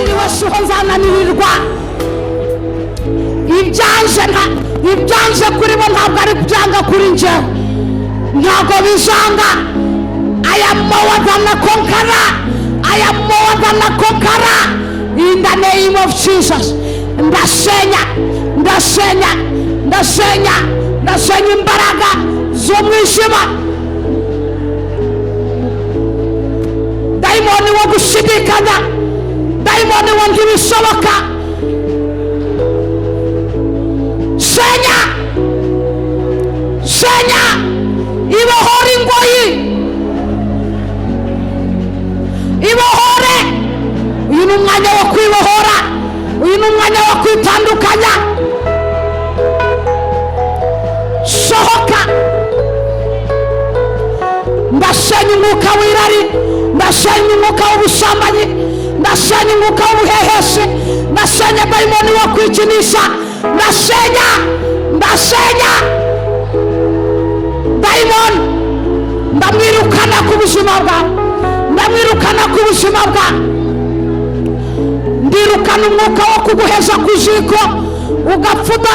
nananiwe siho nzananirirwa. Ibyanje kuri bo ntabwo ari byanga kuri njyewe, ntabwo bizanga. I am more than a conqueror. I am more than a conqueror in the name of Jesus. Ndasenya imbaraga z'umwijima, dayimoni wo gushidikanya, dayimoni wo ntibishoboka. Senya ibohora ingoyi, ibohore. Uyu ni umwanya wo kwibohora, uyu ni umwanya wo kwitandukanya. Sohoka. Ndasenya umwuka w'irari, ndasenya umwuka w'ubusambanyi, ndasenya umwuka w'ubuhehesi, ndasenya dayimoni wo kwikinisha, ndasenya dayimoni. Ndamwirukana ku buzima bwawe, ndamwirukana ku buzima bwawe. Ndirukana umwuka wo kuguheza ku ziko ukavuta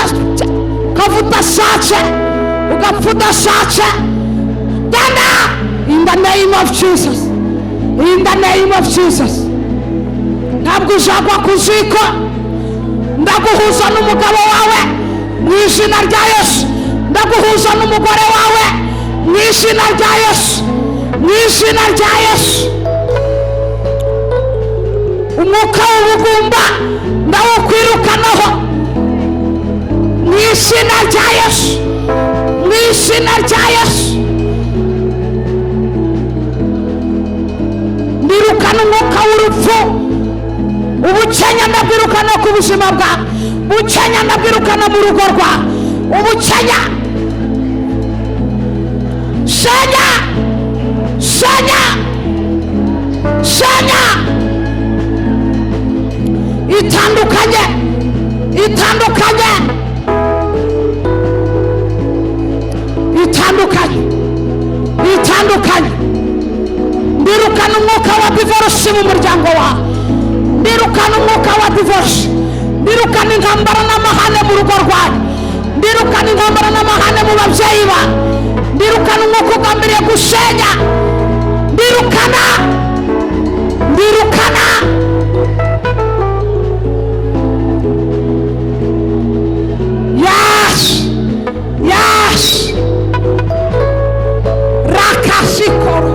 sace. Genda in the name of Jesus, in the name of Jesus. Ntabwo uzagwa ku ziko, ndaguhuza n'umugabo wawe mu izina rya Yesu. Ndaguhuza n'umugore wawe mu izina rya Yesu, mu izina rya Yesu. Umwuka w'ubugumba ndawukwirukanaho mu izina rya Yesu, mu izina rya Yesu. Ndirukana umwuka w'urupfu, ubukenya ndabwirukana ku buzima bwawe, ubukenya ndabwirukana mu rugo rwawe, ubukenya. Senya itandukanye. Ndirukana umwuka wa divorce mu muryango wawe, ndirukana umwuka wa divorce, ndirukana intambara n'amahane mu rugo rwawe, ndirukana intambara n'amahane mu babyeyi bawe, ndirukana umwuka ugambiriye gusenya, ndirukana. Yes. Rakasikoro.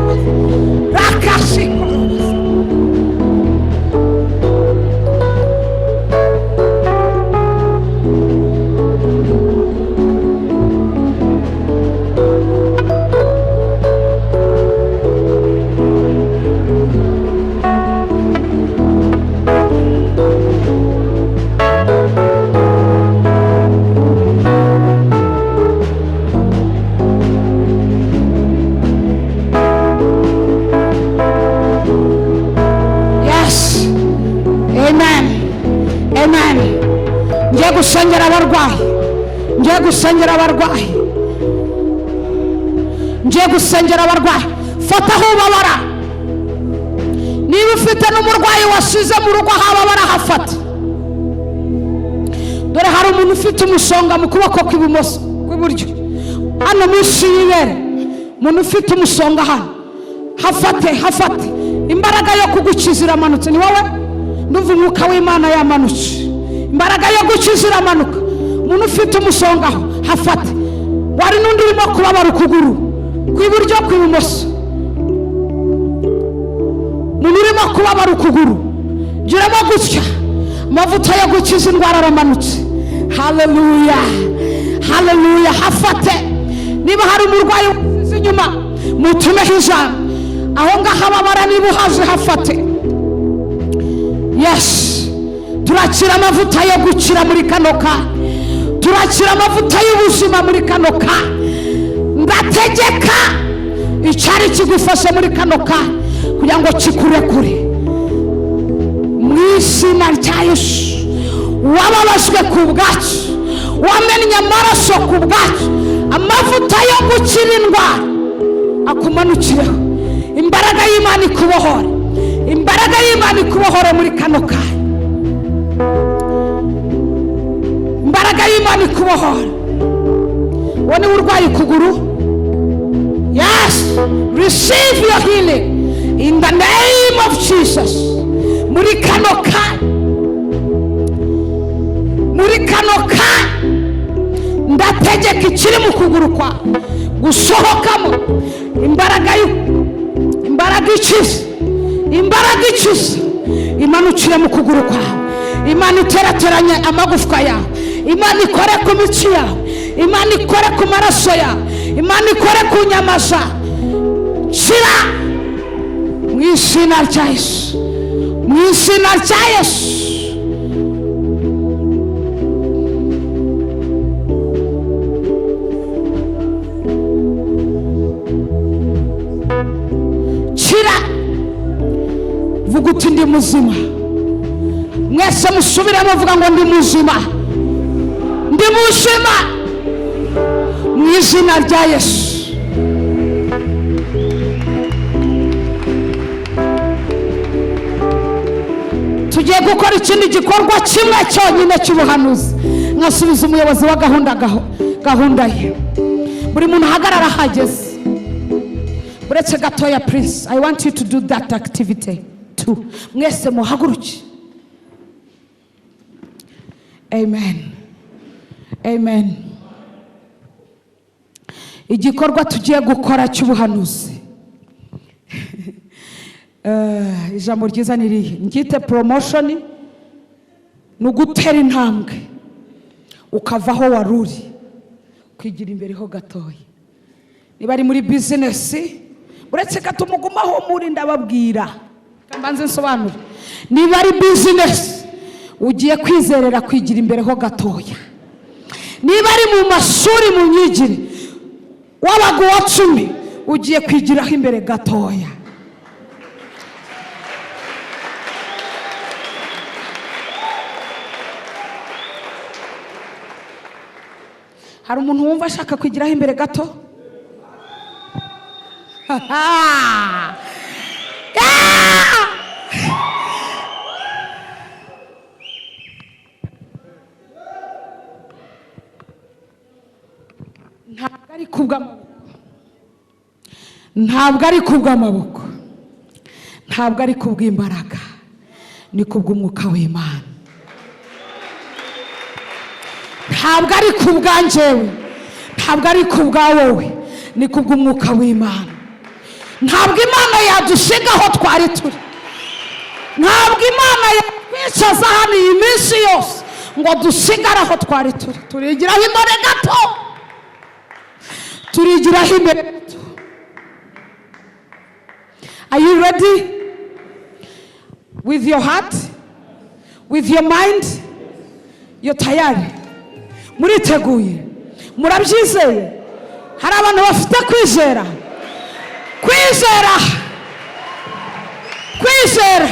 Ngiye gusengera abarwayi. Fataho ubabara. Niba ufite n'umurwayi wasize mu rugo hababara hafata. Dore hari umuntu ufite umusonga mu kuboko kw'ibumoso kw'iburyo, hano munsi y'ibere. Umuntu ufite umusonga hano, hafate. Imbaraga yo kugukiza iramanutse. Ni wowe? Ndumva umwuka w'Imana yamanutse. Imbaraga yo gukiza iramanuka. Umuntu ufite umusonga aho hafate. Wari n'undi urimo kubabara ukuguru kw'iburyo kw'ibumoso. Umuntu urimo kubabara ukuguru, giramo gutya, amavuta yo gukiza indwara aramanutse. Haleluya. Hafate. Niba hari umurwayi usize inyuma, mutumeho ijambo. Aho ngaho ababara niba uhaje hafate. Yes. Turakira amavuta yo gukira muri kano kanya. Turakira amavuta y'ubuzima muri kano kanya. Ndategeka icyari kigufashe muri kano kanya kugira ngo kikurekure mu izina rya Yesu. Wababajwe ku bwacu, wamennye amaraso ku bwacu, amavuta yo gukira indwara akumanukireho. Imbaraga y'Imana ikubohore, imbaraga y'Imana ikubohore muri kano kanya. imbaraga y'Imana ikubohora. Wowe niba urwaye ukuguru, yes, receive your healing in the name of Jesus. Muri kano kanya ndategeka ikiri mu kuguru kwa gusohokamo imbaraga ikiza imanukire mu kuguru kwawe. Imana iterateranye amagufwa yawe. Imana ikore ku mitsi yawe. Imana ikore ku maraso yawe. Imana ikore ku nyama zawe. Shira mu izina rya Yesu, mu izina rya Yesu. Vuga uti ndi muzima. Mwese musubiremo vuga ngo ndi muzima, ndi muzima mu izina rya Yesu. Tugiye gukora ikindi gikorwa kimwe cyonyine cy'ubuhanuzi. Mwasubiza umuyobozi wa gahunda ye. Buri muntu ahagarara hageze. Uretse gatoya please, I want you to do that activity too. Mwese muhaguruke. Amen. Amen. Igikorwa tugiye gukora cy'ubuhanuzi. Ijambo ryiza nirihe? Ngite promotion, nugutera intambwe ukavaho waruri kwigira imbere ho gatoya. Niba ari muri business, uretse gato mugumaho muri ndababwira. Kambanze nsobanura. Niba ari business ugiye kwizerera kwigira imbere ho gatoya. Niba ari mu mashuri mu nyigire wabago wa 10 ugiye kwigiraho imbere gatoya. Hari umuntu wumva ashaka kwigiraho imbere gato? Ntabwo ari kubw'amaboko, ntabwo ari kubw'imbaraga, ni kubw'umwuka w'Imana. Ntabwo ari kubwanjyewe, ntabwo ari kubwawowe, ni kubw'umwuka w'Imana. Ntabwo Imana yadusigaho twari turi. Ntabwo Imana yakwicaza hano iyi minsi yose ngo dusigare aho twari turi. Turigiraho imbere gato, turigiraho imbere gato. Are you ready? With your heart, with your mind, you're tired. Muriteguye, murabyizeye. Hari abantu bafite kwizera, kwizera, kwizera,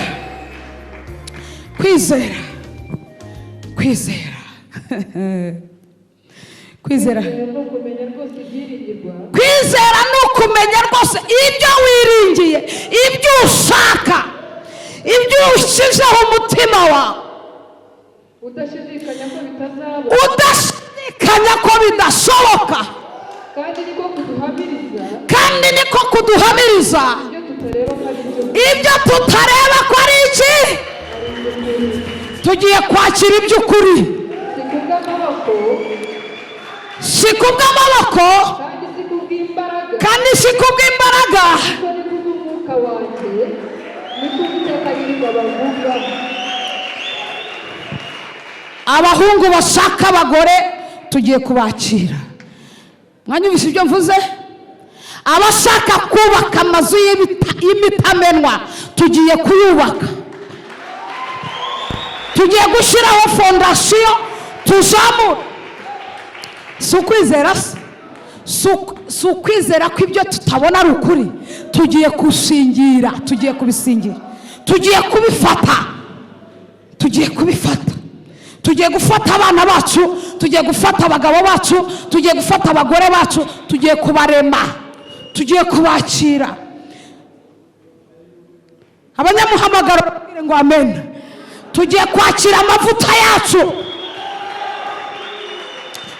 kwizera, kwizera. Kwizera ni ukumenya rwose ibyo wiringiye, ibyo ushaka, ibyo ushyizeho umutima wawe, udashidikanya ko bidashoboka. Kandi niko kuduhamiriza ibyo tutareba ko ari iki. Tugiye kwakira iby'ukuri, si kubw'amaboko kandi si kubw'imbaraga. Abahungu bashaka abagore tugiye kubakira. Mwanyumvise ibyo mvuze? Abashaka kubaka amazu y'imitamenwa tugiye kuyubaka. Tugiye gushyiraho fondasiyo tuzamura. Si ukwizera se? Si ukwizera ko ibyo tutabona ari ukuri. Tugiye kusingira, tugiye kubisingira, tugiye kubifata, tugiye kubifata. Tugiye gufata abana bacu, tugiye gufata abagabo bacu, tugiye gufata abagore bacu, tugiye kubarema, tugiye kubakira. Abanyamuhamagaro babwire ngo amen. tugiye kwakira amavuta yacu,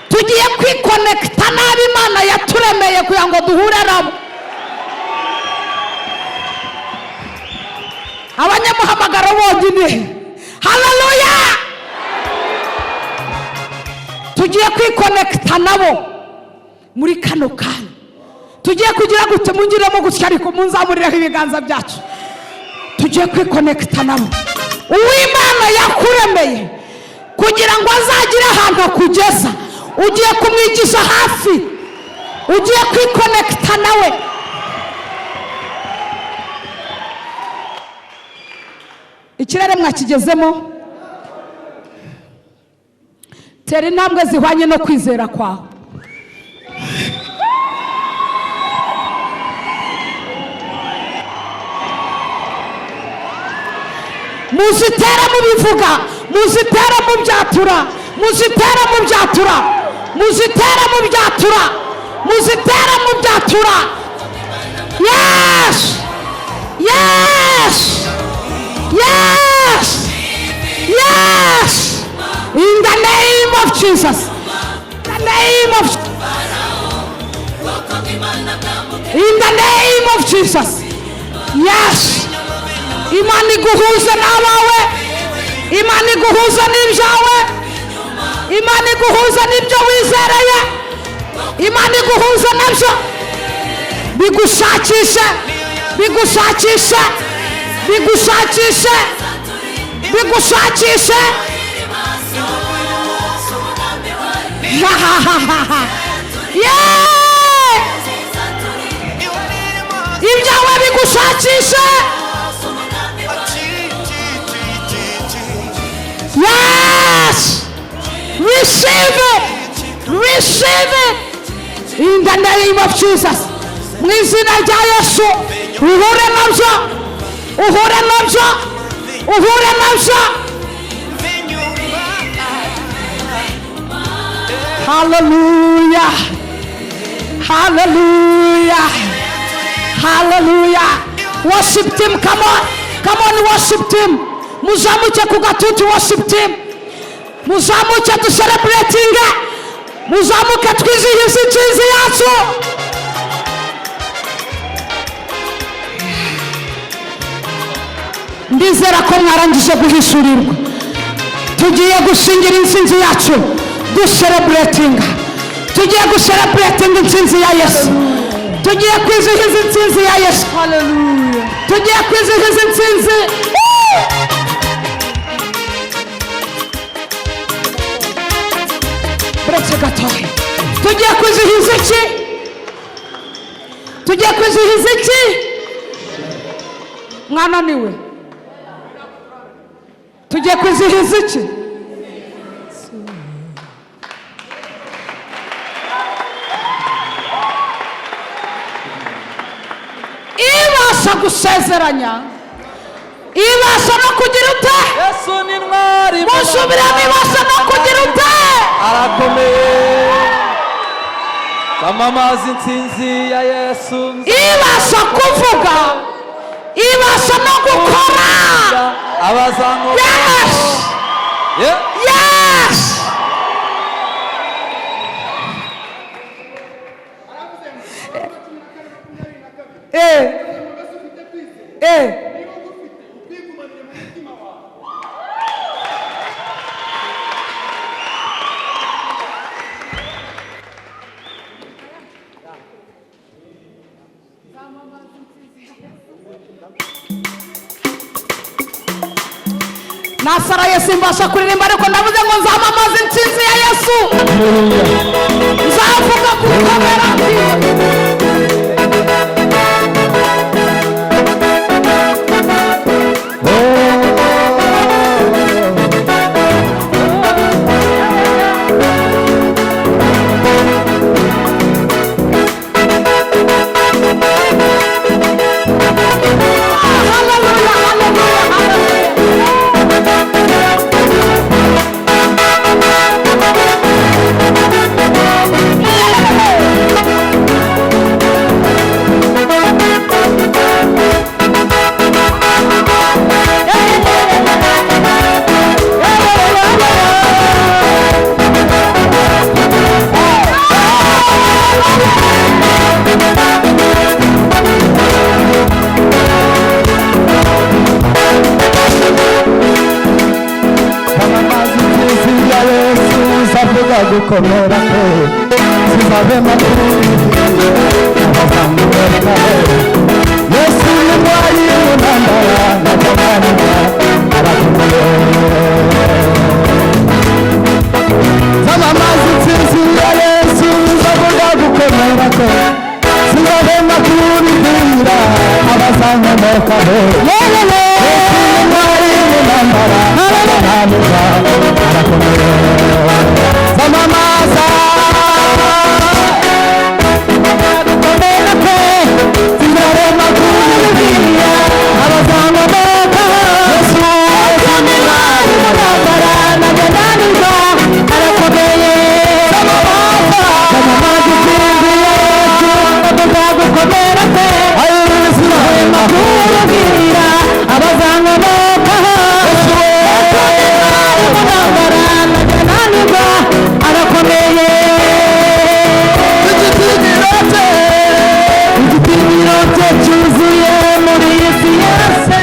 tugiye kwikonekita n'abo Imana yaturemeye kugira ngo duhure nabo. Abanyamuhamagaro bonyine, haleluya, tugiye kwikonekita nabo muri kano kanya. Tugiye kugira gute? Mungiremo gutya ariko munzamurireho ibiganza byacu. Tugiye kwikonekita nabo Uwimana yakuremeye kugira ngo azagire ahantu akugeza. Ugiye kumwigisha hafi, ugiye kwikonekita nawe. Ikirere mwakigezemo, tera intambwe zihwanye no kwizera kwawe. Muzitera mubivuga, muzitera mubyatura, muzitera mubyatura, muzitera mubyatura, muzitera mubyatura. Yes, yes, yes, yes, in the name of Jesus, the name of, in the name of Jesus. Yes, Imana iguhuze n'abawe, Imana iguhuze n'ibyawe, Imana iguhuze n'ibyo wizereye, Imana iguhuze nabyo, bigushakishe, bigushakishe, bigushakishe, bigushakishe. Ibyawe bigushakishe. Yes, receive it, receive it in the name of Jesus. Mu izina rya Yesu, uhure nabyo, uhure nabyo, uhure nabyo. Hallelujah, hallelujah, hallelujah. Worship Him, come on, come on, worship Him. Muzamuke ku gatutu, worship Him. Muzamuke tu celebrating, muzamuke twizihize intsinzi yacu. Ndizera ko mwarangije guhishurirwa. Tugiye gushingira intsinzi yacu, celebrating, tugiye celebrating intsinzi ya Yesu, tugiye kwizihiza intsinzi ya Yesu. Hallelujah, tugiye kwizihiza intsinzi. Bretse gatoya, tugiye kwizihiza iki? Tugiye kwizihiza iki? Mwananiwe, tugiye kwizihiza iki? Ibasha gusezeranya, ibasha no kugira ute? Yesu ni ntwari, musubiramo, ibasha no kugira ute? arakomeye. Tamamaza intsinzi ya Yesu. Ibasha kuvuga, ibasha no gukora. Abazango. Yes, yes. Nasaraye simbasha kuririmba ariko ndavuze ngo nzamamaza intsinzi ya Yesu. Nzavuga gukomera kwiwe. gukomera kwe sinzahwema kuririmbira abazamuka Yesu ni mwari mu ntambara ntaganira arakomeye zamamaza intsinzi ya Yesu nzavuga gukomera kwe sinzahwema kuririmbira abazamukaho Yesu ni mwari mu ntambara ntaganira arakomeye zamamaza gukomera kwe sinzahwema kuririmbira abazamuka Yesu ni mwari mu ntambara ntaganira arakomeye zamamaza intsinzi ya Yesu nzavuga gukomera kwe sinzahwema kuririmbira abazamuka Yesu arakomeye igitinyiro cye cyuzuye muri iyi si yose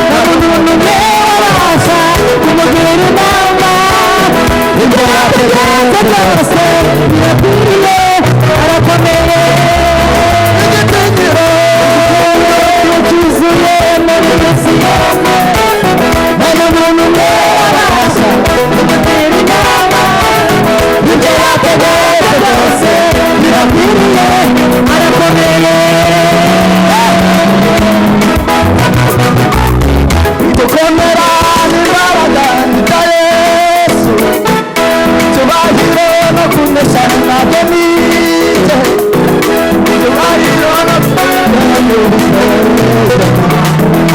nta muntu n'umwe wabasha kumugira inama ibyo yategetse byose birakwiriye arakomeye igitinyiro cyuzuye muri iyi si yose nta muntu n'umwe wabasha kumugira inama ibyo yategetse byose birakwiriye arakomeye gukomera n'imbaraga bya Yesu icyubahiro no kunesha ntabwo nibye icyubahiro no kunesha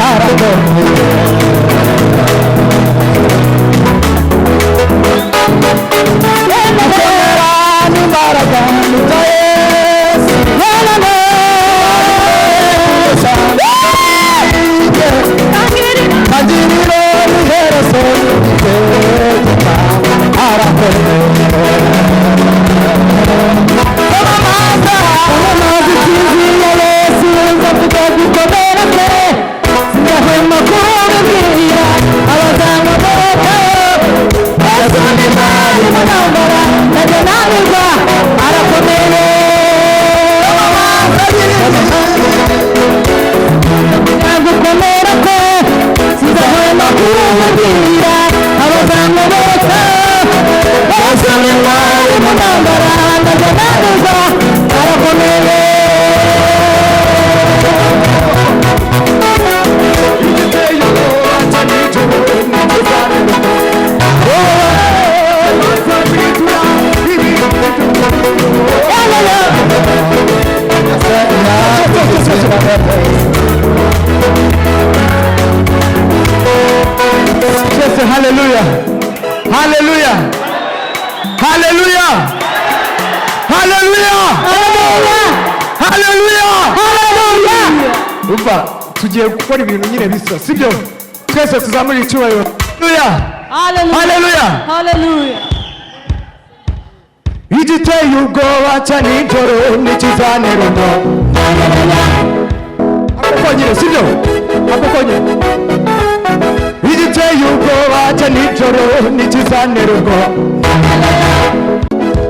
arakomeye gukomera n'imbaraga bya Yesu tangiriro n'iherezo ry'itegeka arakomeye zamamaza intsinzi ya Yesu nzavuga gukomera kwe sinzahwema kuririmbira abazamuka Yesu ni mwari mu ntambara ntaganirwa arakomeye gukomera kwe sinzahwema kuririmbira abazamuka Yesu ni mwari mu ntambara ntaganirwa arakomeye Hallelujah. Hallelujah. Hallelujah. Hallelujah. Hallelujah. Hallelujah. Umva tugiye gukora ibintu nyine bisa sibyo twese tuzamura icyubahiro Hallelujah. Hallelujah. Igiteye ubwoba cya nijoro n'ikizanira no ako konyine sibyo ako konyine igiteye ubwoba cya nijoro n'ikizanira ubwo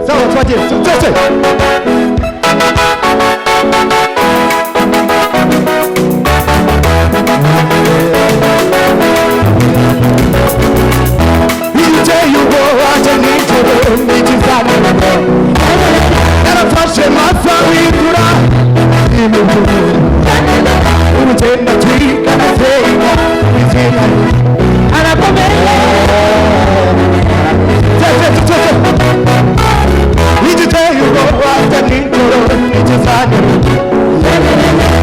sawa twagiye twese igiteye ubwoba cya nijoro n'ikizanira ubwo narafashe mafa wigura imivugo urugendo twigana sega izina arakomeye igiteye ubwoba cya nijoro n'ikizanira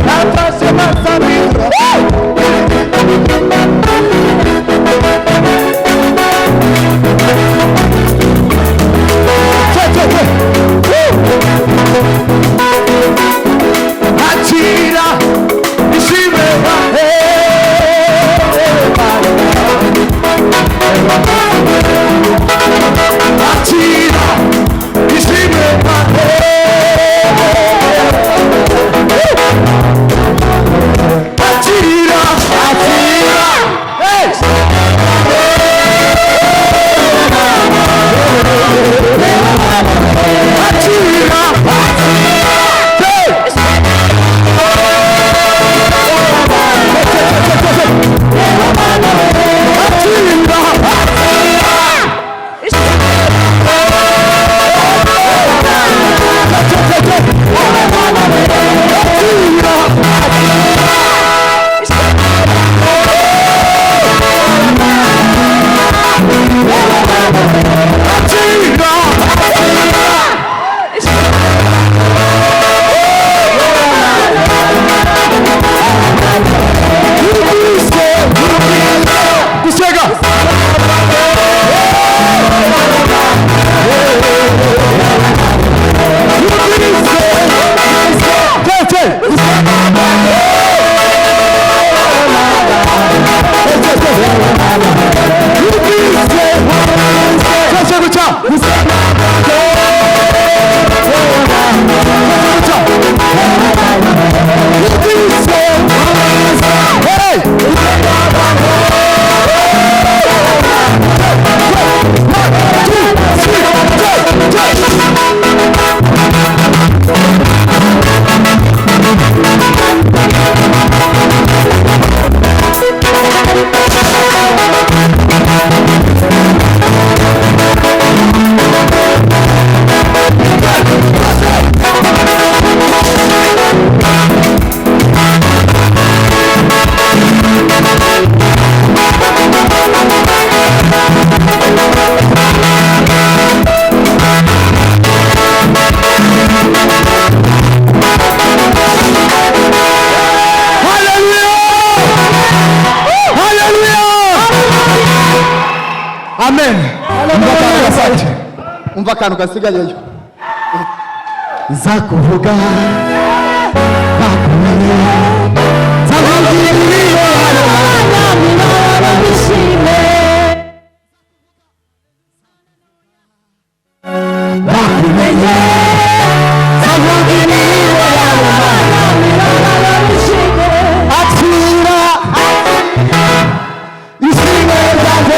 narafashe mafa wigura Hachi akantu gasigayeyo nzakuvuga bakumenye nzakuvuga ibiriyo abana bishime bakumenye nzakuvuga ibiriyo abana bishime atira ishime ryanjye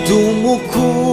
tumukunde